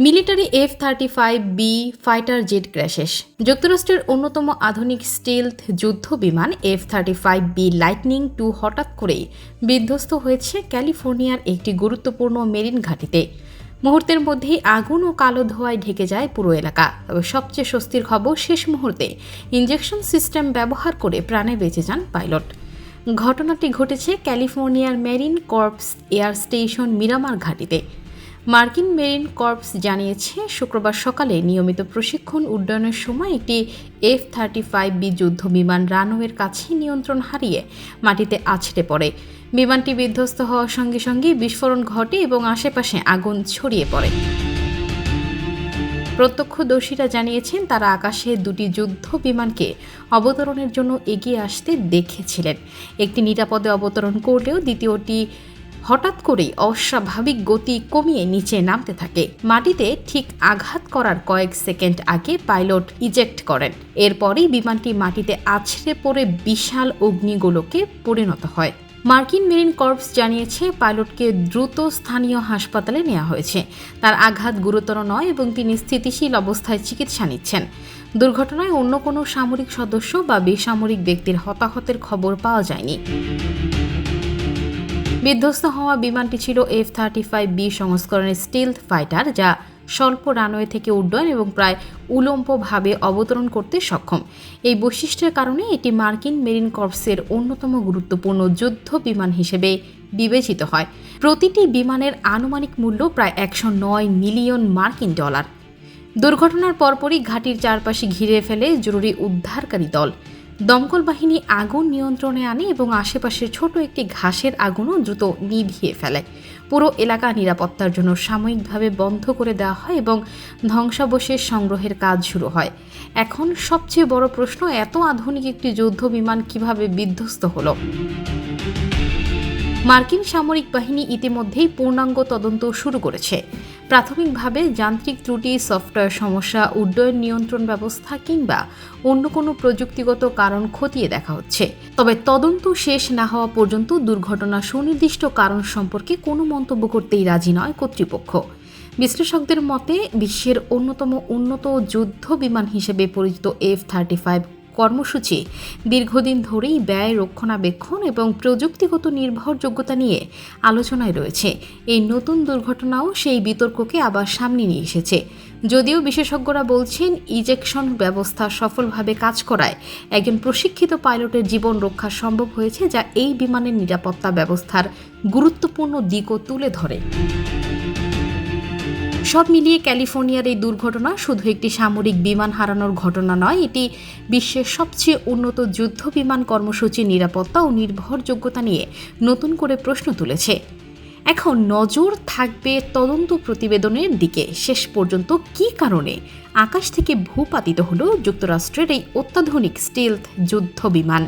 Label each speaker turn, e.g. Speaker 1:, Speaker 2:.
Speaker 1: Military F-35B fighter jet ক্র্যাশেস। যুক্তরাষ্ট্রের অন্যতম আধুনিক স্টেলথ যুদ্ধ বিমান F-35B লাইটনিং 2 হঠাৎ করেই বিধ্বস্ত হয়েছে ক্যালিফোর্নিয়ার একটি গুরুত্বপূর্ণ মেরিন ঘাঁটিতে। মুহূর্তের মধ্যেই আগুন ও কালো ধোঁয়ায় ঢেকে যায় পুরো এলাকা। তবে সবচেয়ে স্বস্তির খবর, শেষ মুহূর্তে ইনজেকশন সিস্টেম ব্যবহার করে প্রাণে বেঁচে যান পাইলট। ঘটনাটি ঘটেছে ক্যালিফোর্নিয়ার marine corps air station Miramar ঘাঁটিতে। মার্কিন মেরিন কর্পস জানিয়েছে, শুক্রবার সকালে নিয়মিত প্রশিক্ষণ উড্ডয়নের সময় একটি F-35B যুদ্ধ বিমান রানওয়ের কাছে নিয়ন্ত্রণ হারিয়ে মাটিতে আছড়ে পড়ে। বিমানটি বিধ্বস্ত হওয়ার সঙ্গে সঙ্গে বিস্ফোরণ ঘটে এবং আশেপাশে আগুন ছড়িয়ে পড়ে। প্রত্যক্ষদর্শীরা জানিয়েছেন, তারা আকাশে দুটি যুদ্ধ বিমানকে অবতরণের জন্য এগিয়ে আসতে দেখেছিলেন। একটি নিরাপদে অবতরণ করলেও দ্বিতীয়টি হঠাৎ করেই অস্বাভাবিক গতি কমিয়ে নিচে নামতে থাকে। মাটিতে ঠিক আঘাত করার কয়েক সেকেন্ড আগে পাইলট ইজেক্ট করেন। এরপরই বিমানটি মাটিতে আছড়ে পড়ে বিশাল অগ্নিগোলকে পরিণত হয়। মার্কিন মেরিন কর্পস জানিয়েছে, পাইলটকে দ্রুত স্থানীয় হাসপাতালে নেওয়া হয়েছে। তার আঘাত গুরুতর নয় এবং তিনি স্থিতিশীল অবস্থায় চিকিৎসা নিচ্ছেন। দুর্ঘটনায় অন্য কোনো সামরিক সদস্য বা বেসামরিক ব্যক্তির হতাহতের খবর পাওয়া যায়নি। বিধ্বস্ত হওয়া বিমানটি ছিল F-35B সংস্করণের স্টিলথ ফাইটার, যা স্বল্প রানওয়ে থেকে উড্ডয়ন এবং প্রায় উল্লম্বভাবে অবতরণ করতে সক্ষম। এই বৈশিষ্ট্যের কারণে এটি মার্কিন মেরিন কর্পসের অন্যতম গুরুত্বপূর্ণ যুদ্ধ বিমান হিসেবে বিবেচিত হয়। প্রতিটি বিমানের আনুমানিক মূল্য প্রায় $109 মিলিয়ন। দুর্ঘটনার পরপরই ঘাঁটির চারপাশে ঘিরে ফেলে জরুরি উদ্ধারকারী দল। দমকল বাহিনী আগুন নিয়ন্ত্রণে আনে এবং আশেপাশের ছোট একটি ঘাসের আগুনও দ্রুত নিভিয়ে ফেলে। পুরো এলাকা নিরাপত্তার জন্য সাময়িকভাবে বন্ধ করে দেওয়া হয় এবং ধ্বংসাবশেষ সংগ্রহের কাজ শুরু হয়। এখন সবচেয়ে বড় প্রশ্ন, এত আধুনিক একটি যুদ্ধ বিমান কিভাবে বিধ্বস্ত হলো? মার্কিন সামরিক বাহিনী ইতিমধ্যেই পূর্ণাঙ্গ তদন্ত শুরু করেছে। প্রাথমিকভাবে যান্ত্রিক ত্রুটি, সফটওয়্যার সমস্যা, উড্ডয়ন নিয়ন্ত্রণ ব্যবস্থা কিংবা অন্য কোনো প্রযুক্তিগত কারণ খতিয়ে দেখা হচ্ছে। তবে তদন্ত শেষ না হওয়া পর্যন্ত দুর্ঘটনার সুনির্দিষ্ট কারণ সম্পর্কে কোনো মন্তব্য করতেই রাজি নয় কর্তৃপক্ষ। বিশ্লেষকদের মতে, বিশ্বের অন্যতম উন্নত যুদ্ধ বিমান হিসেবে পরিচিত F-35 কর্মসূচি দীর্ঘদিন ধরেই ব্যয়, রক্ষণাবেক্ষণ এবং প্রযুক্তিগত নির্ভরযোগ্যতা নিয়ে আলোচনায় রয়েছে। এই নতুন দুর্ঘটনাও সেই বিতর্ককে আবার সামনে নিয়ে এসেছে। যদিও বিশেষজ্ঞরা বলছেন, ইজেকশন ব্যবস্থা সফলভাবে কাজ করায় একজন প্রশিক্ষিত পাইলটের জীবন রক্ষা সম্ভব হয়েছে, যা এই বিমানের নিরাপত্তা ব্যবস্থার গুরুত্বপূর্ণ দিকও তুলে ধরে। সব মিলিয়ে ক্যালিফোর্নিয়ার এই দুর্ঘটনা শুধু একটি সামরিক বিমান হারানোর ঘটনা নয়, এটি বিশ্বের সবচেয়ে উন্নত যুদ্ধ বিমান কর্মসূচির নিরাপত্তা ও নির্ভরযোগ্যতা নিয়ে নতুন করে প্রশ্ন তুলেছে। এখন নজর থাকবে তদন্ত প্রতিবেদনের দিকে। শেষ পর্যন্ত কী কারণে আকাশ থেকে ভূপাতিত হলো যুক্তরাষ্ট্রের এই অত্যাধুনিক স্টিলথ যুদ্ধ বিমান?